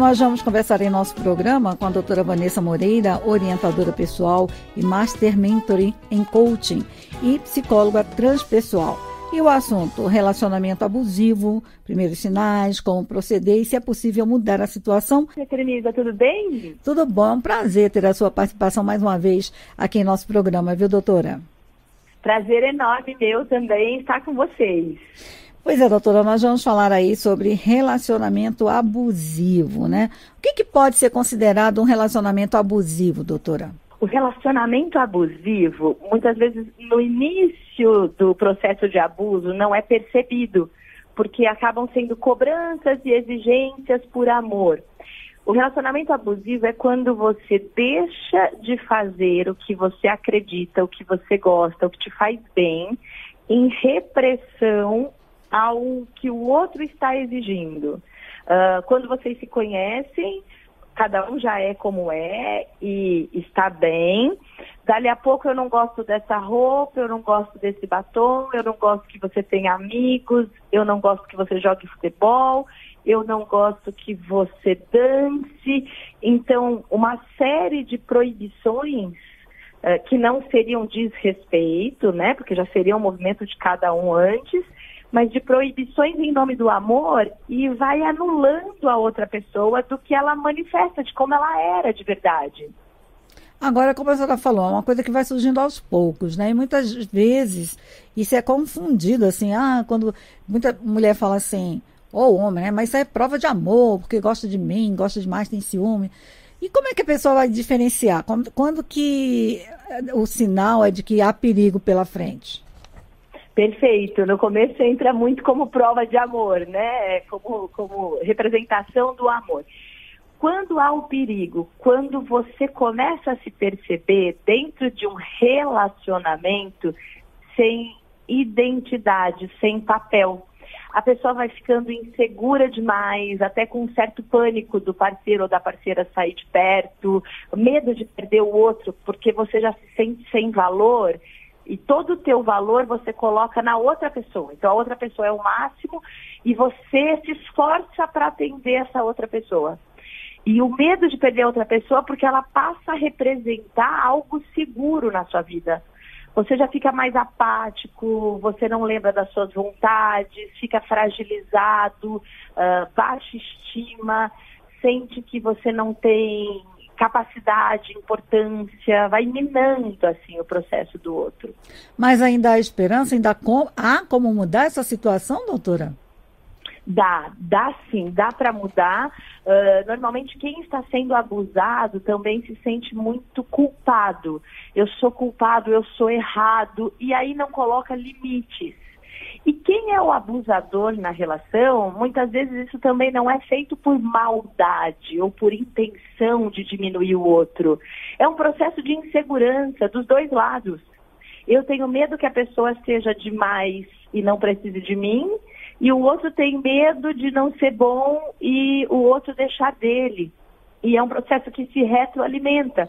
Nós vamos conversar em nosso programa com a doutora Vanessa Moreira, orientadora pessoal e Master Mentoring em Coaching e psicóloga transpessoal. E o assunto, relacionamento abusivo, primeiros sinais, como proceder e se é possível mudar a situação. Tremida, tudo bem? Tudo bom, é um prazer ter a sua participação mais uma vez aqui em nosso programa, viu, doutora? Prazer enorme meu também estar com vocês. Pois é, doutora, nós vamos falar aí sobre relacionamento abusivo, né? O que pode ser considerado um relacionamento abusivo, doutora? O relacionamento abusivo, muitas vezes no início do processo de abuso, não é percebido, porque acabam sendo cobranças e exigências por amor. O relacionamento abusivo é quando você deixa de fazer o que você acredita, o que você gosta, o que te faz bem, em repressão ao que o outro está exigindo. Quando vocês se conhecem, cada um já é como é e está bem. Dali a pouco eu não gosto dessa roupa, eu não gosto desse batom, eu não gosto que você tenha amigos, eu não gosto que você jogue futebol, eu não gosto que você dance. Então, uma série de proibições que não seriam desrespeito, né? Porque já seria um movimento de cada um antes, mas de proibições em nome do amor e vai anulando a outra pessoa do que ela manifesta, de como ela era de verdade. Agora, como a senhora falou, é uma coisa que vai surgindo aos poucos, né? E muitas vezes isso é confundido, assim, quando muita mulher fala assim, ou homem, né? Mas isso é prova de amor, porque gosta de mim, gosta demais, tem ciúme. E como é que a pessoa vai diferenciar? Quando que o sinal é de que há perigo pela frente? Perfeito. No começo entra muito como prova de amor, né? Como representação do amor. Quando há o perigo, quando você começa a se perceber dentro de um relacionamento sem identidade, sem papel, a pessoa vai ficando insegura demais, até com um certo pânico do parceiro ou da parceira sair de perto, medo de perder o outro, porque você já se sente sem valor. E todo o teu valor você coloca na outra pessoa. Então, a outra pessoa é o máximo e você se esforça para atender essa outra pessoa. E o medo de perder a outra pessoa porque ela passa a representar algo seguro na sua vida. Você já fica mais apático, você não lembra das suas vontades, fica fragilizado, baixa estima, sente que você não tem capacidade, importância, vai minando assim o processo do outro. Mas ainda há esperança? Há como mudar essa situação, doutora? Dá sim, dá para mudar. Normalmente quem está sendo abusado também se sente muito culpado. Eu sou culpado, eu sou errado, e aí não coloca limites. E quem é o abusador na relação, muitas vezes isso também não é feito por maldade ou por intenção de diminuir o outro. É um processo de insegurança dos dois lados. Eu tenho medo que a pessoa seja demais e não precise de mim, e o outro tem medo de não ser bom e o outro deixar dele. E é um processo que se retroalimenta.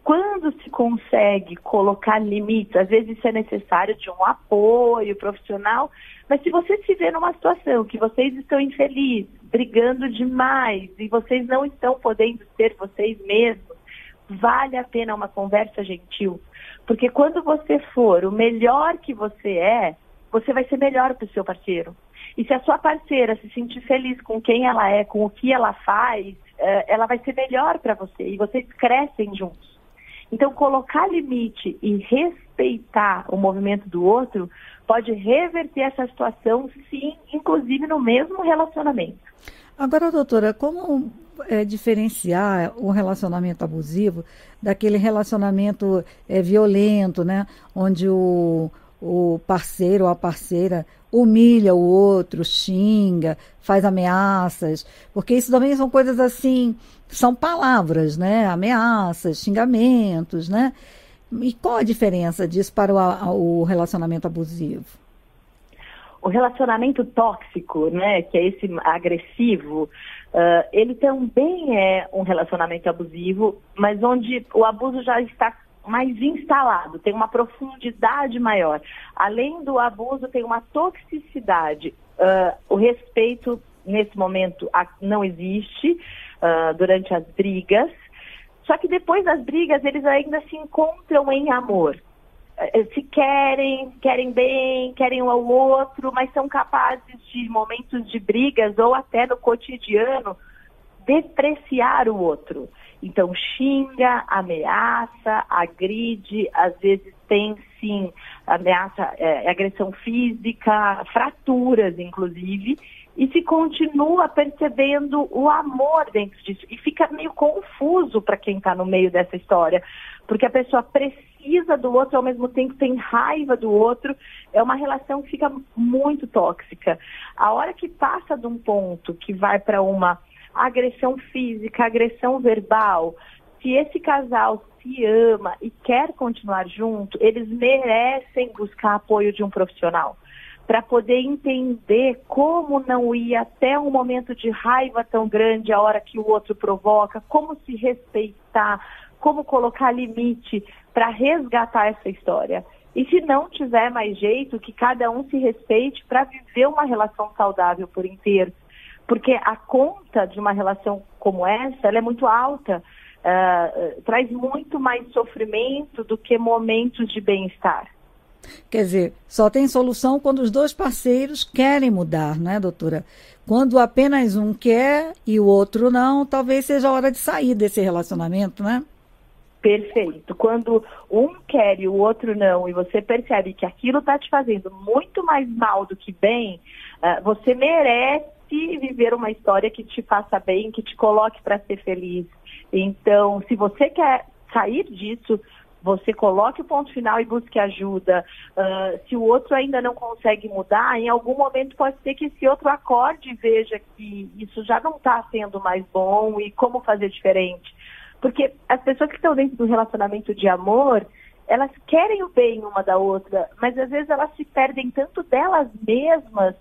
Quando se consegue colocar limites, às vezes isso é necessário de um apoio profissional, mas se você se vê numa situação que vocês estão infelizes, brigando demais e vocês não estão podendo ser vocês mesmos, vale a pena uma conversa gentil. Porque quando você for o melhor que você vai ser melhor para o seu parceiro. E se a sua parceira se sentir feliz com quem ela é, com o que ela faz, ela vai ser melhor para você e vocês crescem juntos. Então, colocar limite e respeitar o movimento do outro pode reverter essa situação, sim, inclusive no mesmo relacionamento. Agora, doutora, como diferenciar o relacionamento abusivo daquele relacionamento violento, né? Onde o parceiro ou a parceira humilha o outro, xinga, faz ameaças, porque isso também são coisas assim, são palavras, né? Ameaças, xingamentos, né? E qual a diferença disso para o relacionamento abusivo? O relacionamento tóxico, né, que é esse agressivo, ele também é um relacionamento abusivo, mas onde o abuso já está mais instalado, tem uma profundidade maior. Além do abuso, tem uma toxicidade. O respeito, nesse momento, não existe. durante as brigas. Só que depois das brigas, eles ainda se encontram em amor. Se querem bem, querem um ao outro, mas são capazes de momentos de brigas ou até no cotidiano depreciar o outro. Então xinga, ameaça, agride, às vezes tem sim ameaça, agressão física, fraturas inclusive, e se continua percebendo o amor dentro disso. E fica meio confuso para quem está no meio dessa história, porque a pessoa precisa do outro, ao mesmo tempo tem raiva do outro. É uma relação que fica muito tóxica. A hora que passa de um ponto que vai para uma agressão física, agressão verbal, se esse casal se ama e quer continuar junto, eles merecem buscar apoio de um profissional para poder entender como não ir até um momento de raiva tão grande a hora que o outro provoca, como se respeitar, como colocar limite para resgatar essa história. E se não tiver mais jeito, que cada um se respeite para viver uma relação saudável por inteiro. Porque a conta de uma relação como essa, ela é muito alta, traz muito mais sofrimento do que momentos de bem-estar. Quer dizer, só tem solução quando os dois parceiros querem mudar, né, doutora? Quando apenas um quer e o outro não, talvez seja a hora de sair desse relacionamento, né? Perfeito. Quando um quer e o outro não, e você percebe que aquilo está te fazendo muito mais mal do que bem, você merece viver uma história que te faça bem, que te coloque para ser feliz. Então, se você quer sair disso, você coloque o ponto final e busque ajuda. Se o outro ainda não consegue mudar, em algum momento pode ser que esse outro acorde e veja que isso já não está sendo mais bom e como fazer diferente. Porque as pessoas que estão dentro do relacionamento de amor, elas querem o bem uma da outra, mas às vezes elas se perdem tanto delas mesmas,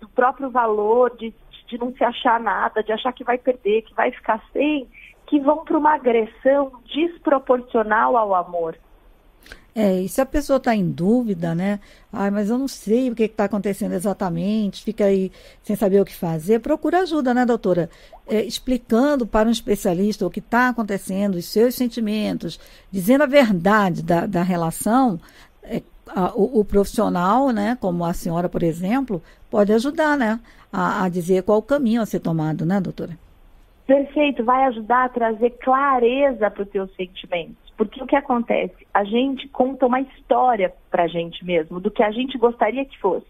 do próprio valor, de não se achar nada, de achar que vai perder, que vai ficar sem, que vão para uma agressão desproporcional ao amor. E se a pessoa está em dúvida, né? Mas eu não sei o que está acontecendo exatamente, fica aí sem saber o que fazer, procura ajuda, né, doutora? Explicando para um especialista o que está acontecendo, os seus sentimentos, dizendo a verdade da relação, o profissional, né, como a senhora, por exemplo, pode ajudar, né, a dizer qual o caminho a ser tomado, né, doutora? Perfeito, vai ajudar a trazer clareza para os teus sentimentos. Porque o que acontece? A gente conta uma história para a gente mesmo, do que a gente gostaria que fosse.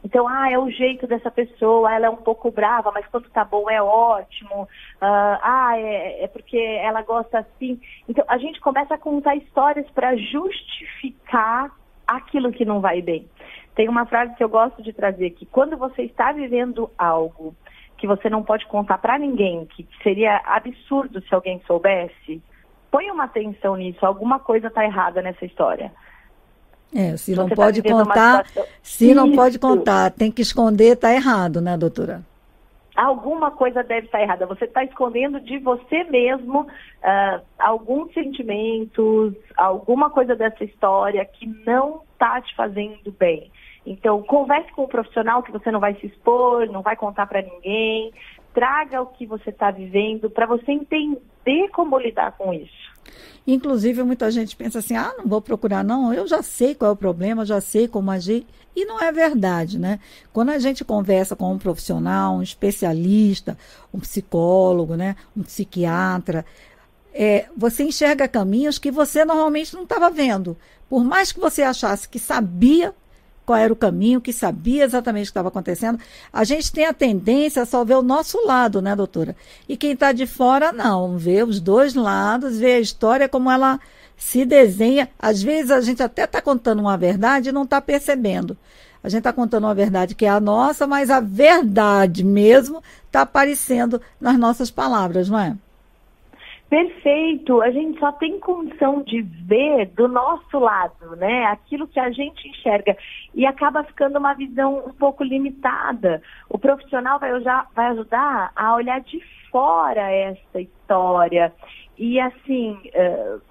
Então, é o jeito dessa pessoa, ela é um pouco brava, mas quando tá bom é ótimo. É porque ela gosta assim. Então, a gente começa a contar histórias para justificar aquilo que não vai bem. Tem uma frase que eu gosto de trazer aqui. Quando você está vivendo algo que você não pode contar para ninguém, que seria absurdo se alguém soubesse, põe uma atenção nisso, alguma coisa está errada nessa história. Se não pode contar, não pode contar, tem que esconder, está errado, né, doutora? Alguma coisa deve estar errada. Você está escondendo de você mesmo alguns sentimentos, alguma coisa dessa história que não está te fazendo bem. Então, converse com um profissional que você não vai se expor, não vai contar para ninguém. Traga o que você está vivendo para você entender como lidar com isso. Inclusive, muita gente pensa assim, não vou procurar não, eu já sei qual é o problema, já sei como agir. E não é verdade, né? Quando a gente conversa com um profissional, um especialista, um psicólogo, né, um psiquiatra, você enxerga caminhos que você normalmente não estava vendo. Por mais que você achasse que sabia qual era o caminho, que sabia exatamente o que estava acontecendo, a gente tem a tendência a só ver o nosso lado, né, doutora? E quem está de fora, não, vê os dois lados, vê a história como ela se desenha. Às vezes a gente até está contando uma verdade e não está percebendo. A gente está contando uma verdade que é a nossa, mas a verdade mesmo está aparecendo nas nossas palavras, não é? Perfeito, a gente só tem condição de ver do nosso lado, né? Aquilo que a gente enxerga e acaba ficando uma visão um pouco limitada. O profissional vai ajudar a olhar de fora essa história E assim,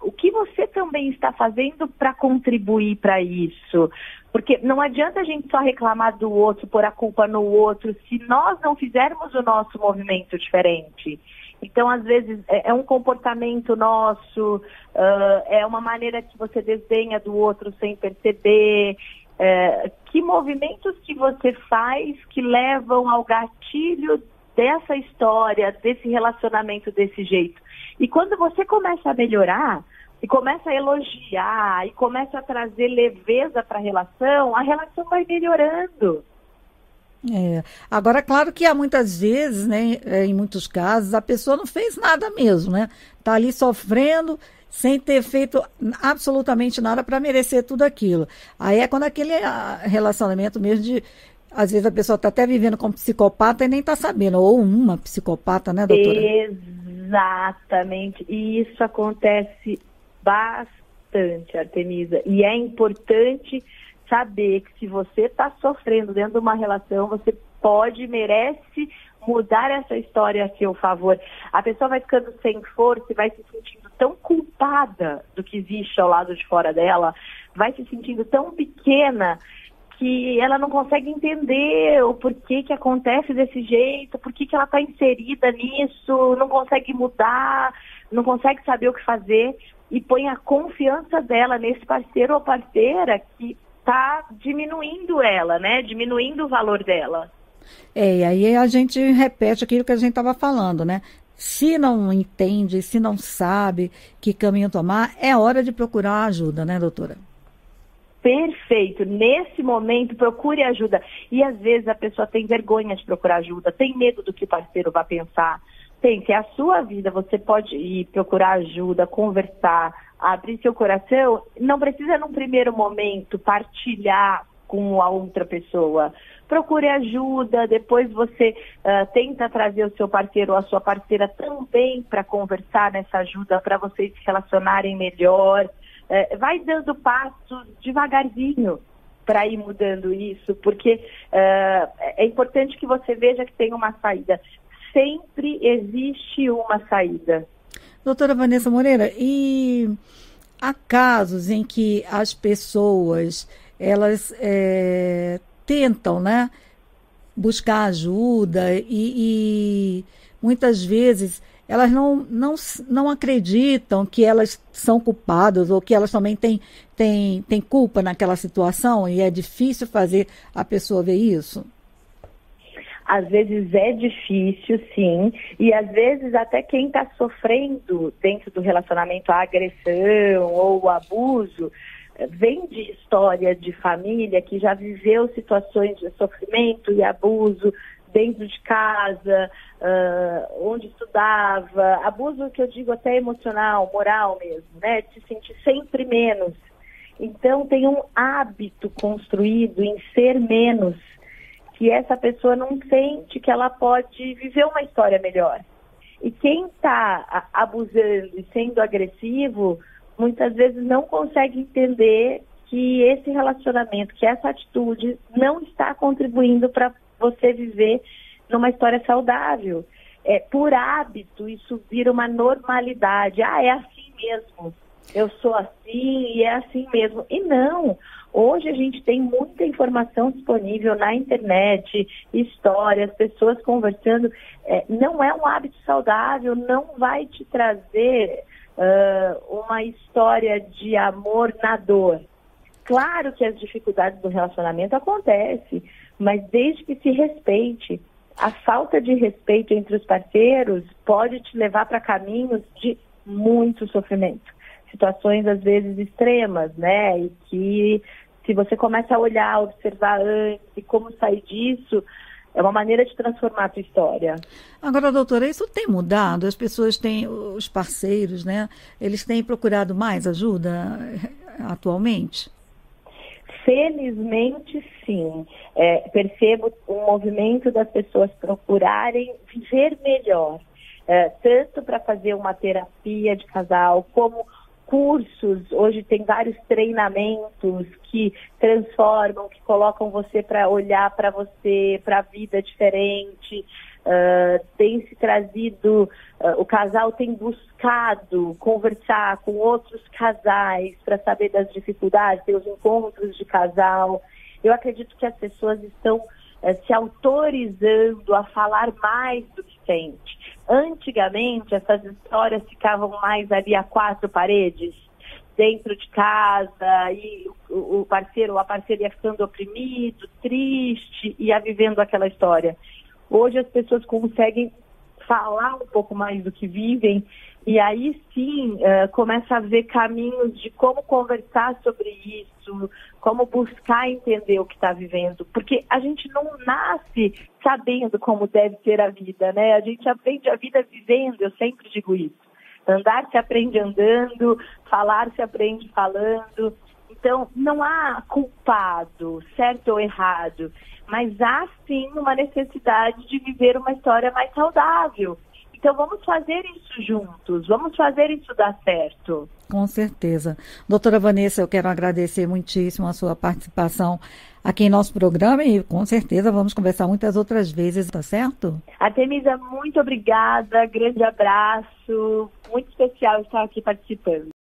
o que você também está fazendo para contribuir para isso? Porque não adianta a gente só reclamar do outro, pôr a culpa no outro, se nós não fizermos o nosso movimento diferente. Então, às vezes, é um comportamento nosso, é uma maneira que você desdenha do outro sem perceber. Que movimentos que você faz que levam ao gatilho dessa história, desse relacionamento desse jeito? E quando você começa a melhorar, e começa a elogiar, e começa a trazer leveza para a relação vai melhorando. Agora, claro que há muitas vezes, né, em muitos casos, a pessoa não fez nada mesmo, né? Está ali sofrendo sem ter feito absolutamente nada para merecer tudo aquilo. Aí é quando aquele relacionamento mesmo de... Às vezes a pessoa está até vivendo como psicopata e nem está sabendo, ou uma psicopata, né, doutora? Exatamente. E isso acontece bastante, Artemisa. E é importante saber que se você está sofrendo dentro de uma relação, você pode, merece mudar essa história a seu favor. A pessoa vai ficando sem força e vai se sentindo tão culpada do que existe ao lado de fora dela, vai se sentindo tão pequena que ela não consegue entender o porquê que acontece desse jeito, por que ela está inserida nisso, não consegue mudar, não consegue saber o que fazer e põe a confiança dela nesse parceiro ou parceira que está diminuindo ela, né? Diminuindo o valor dela. E aí a gente repete aquilo que a gente estava falando, né? Se não entende, se não sabe que caminho tomar, é hora de procurar ajuda, né, doutora? Perfeito. Nesse momento, procure ajuda. E às vezes a pessoa tem vergonha de procurar ajuda, tem medo do que o parceiro vai pensar. Pense, é a sua vida, você pode ir procurar ajuda, conversar, abrir seu coração. Não precisa, num primeiro momento, partilhar com a outra pessoa. Procure ajuda, depois você tenta trazer o seu parceiro ou a sua parceira também para conversar nessa ajuda, para vocês se relacionarem melhor. Vai dando passos devagarzinho para ir mudando isso, porque é importante que você veja que tem uma saída. Sempre existe uma saída. Doutora Vanessa Moreira, e há casos em que as pessoas, elas tentam, né, buscar ajuda e muitas vezes elas não acreditam que elas são culpadas ou que elas também têm culpa naquela situação e é difícil fazer a pessoa ver isso? Às vezes é difícil, sim, e às vezes até quem está sofrendo dentro do relacionamento a agressão ou o abuso vem de história de família que já viveu situações de sofrimento e abuso dentro de casa, onde estudava, abuso que eu digo até emocional, moral mesmo, né? De se sentir sempre menos. Então tem um hábito construído em ser menos, que essa pessoa não sente que ela pode viver uma história melhor. E quem está abusando e sendo agressivo, muitas vezes não consegue entender que esse relacionamento, que essa atitude não está contribuindo para você viver numa história saudável. Por hábito, isso vira uma normalidade. É assim mesmo. Eu sou assim e é assim mesmo. E não. Hoje a gente tem muita informação disponível na internet, histórias, pessoas conversando. Não é um hábito saudável, não vai te trazer uma história de amor na dor. Claro que as dificuldades do relacionamento acontecem, mas desde que se respeite. A falta de respeito entre os parceiros pode te levar para caminhos de muito sofrimento. Situações, às vezes, extremas, né? E que, se você começa a olhar, observar antes e como sair disso, é uma maneira de transformar a tua história. Agora, doutora, isso tem mudado? As pessoas têm, os parceiros, né? Eles têm procurado mais ajuda atualmente? Felizmente, sim. Percebo um movimento das pessoas procurarem viver melhor, tanto para fazer uma terapia de casal, como cursos. Hoje tem vários treinamentos que transformam, que colocam você para olhar para você, para a vida diferente. tem se trazido, o casal tem buscado conversar com outros casais para saber das dificuldades, ter os encontros de casal. Eu acredito que as pessoas estão se autorizando a falar mais do que sente. Antigamente, essas histórias ficavam mais ali a quatro paredes, dentro de casa, e o parceiro ou a parceira ia ficando oprimido, triste, ia vivendo aquela história. Hoje as pessoas conseguem falar um pouco mais do que vivem, e aí sim começa a ver caminhos de como conversar sobre isso, como buscar entender o que está vivendo, porque a gente não nasce sabendo como deve ser a vida, né? A gente aprende a vida vivendo, eu sempre digo isso. Andar se aprende andando, falar se aprende falando. Então, não há culpado, certo ou errado, mas há sim uma necessidade de viver uma história mais saudável. Então, vamos fazer isso juntos, vamos fazer isso dar certo. Com certeza. Doutora Vanessa, eu quero agradecer muitíssimo a sua participação aqui em nosso programa e com certeza vamos conversar muitas outras vezes, tá certo? Artemisa, muito obrigada, grande abraço, muito especial estar aqui participando.